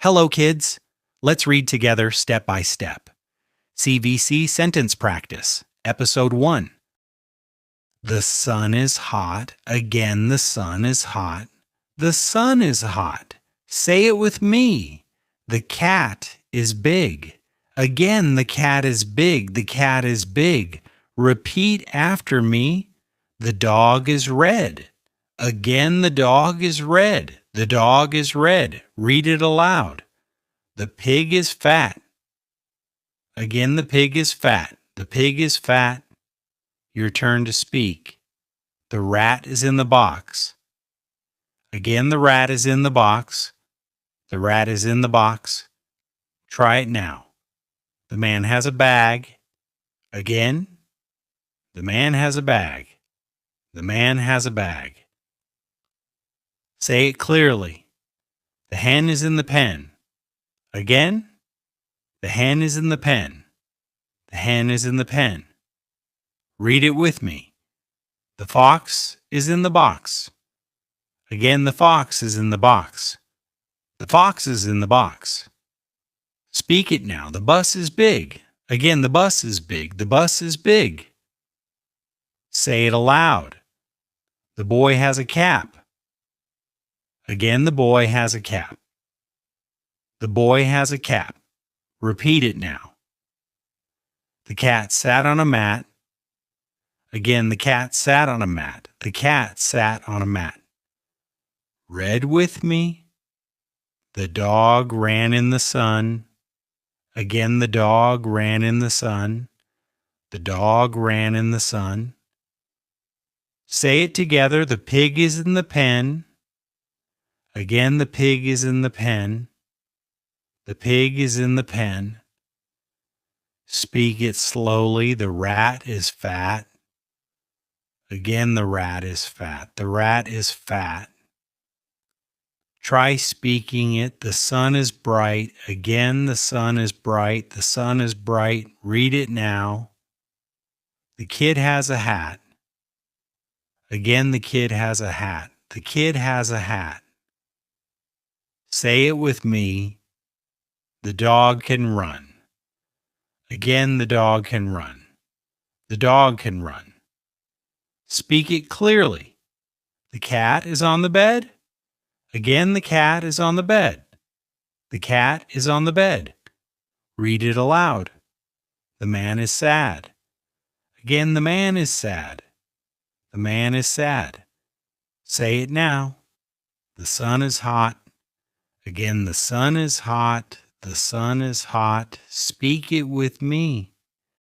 Hello, kids. Let's read together step by step. CVC Sentence Practice, Episode 1. The sun is hot. Again, the sun is hot. The sun is hot. Say it with me. The cat is big. Again, the cat is big. The cat is big. Repeat after me. The dog is red. Again, the dog is red. The dog is red. Read it aloud. The pig is fat. Again, the pig is fat. The pig is fat. Your turn to speak. The rat is in the box. Again, the rat is in the box. The rat is in the box. Try it now. The man has a bag. Again, the man has a bag. The man has a bag. Say it clearly. The hen is in the pen. Again, the hen is in the pen. The hen is in the pen. Read it with me. The fox is in the box. Again, the fox is in the box. The fox is in the box. Speak it now. The bus is big. Again, the bus is big. The bus is big. Say it aloud. The boy has a cap. Again, the boy has a cap. The boy has a cap. Repeat it now. The cat sat on a mat. Again, the cat sat on a mat. The cat sat on a mat. Read with me. The dog ran in the sun. Again, the dog ran in the sun. The dog ran in the sun. Say it together. The pig is in the pen. Again, the pig is in the pen. The pig is in the pen. Speak it slowly. The rat is fat. Again, the rat is fat. The rat is fat. Try speaking it. The sun is bright. Again, the sun is bright. The sun is bright. Read it now. The kid has a hat. Again, the kid has a hat. The kid has a hat. Say it with me. The dog can run. Again, the dog can run. The dog can run. Speak it clearly. The cat is on the bed. Again, the cat is on the bed. The cat is on the bed. Read it aloud. The man is sad. Again, the man is sad. The man is sad. Say it now. The sun is hot. Again, the sun is hot. The sun is hot. Speak it with me.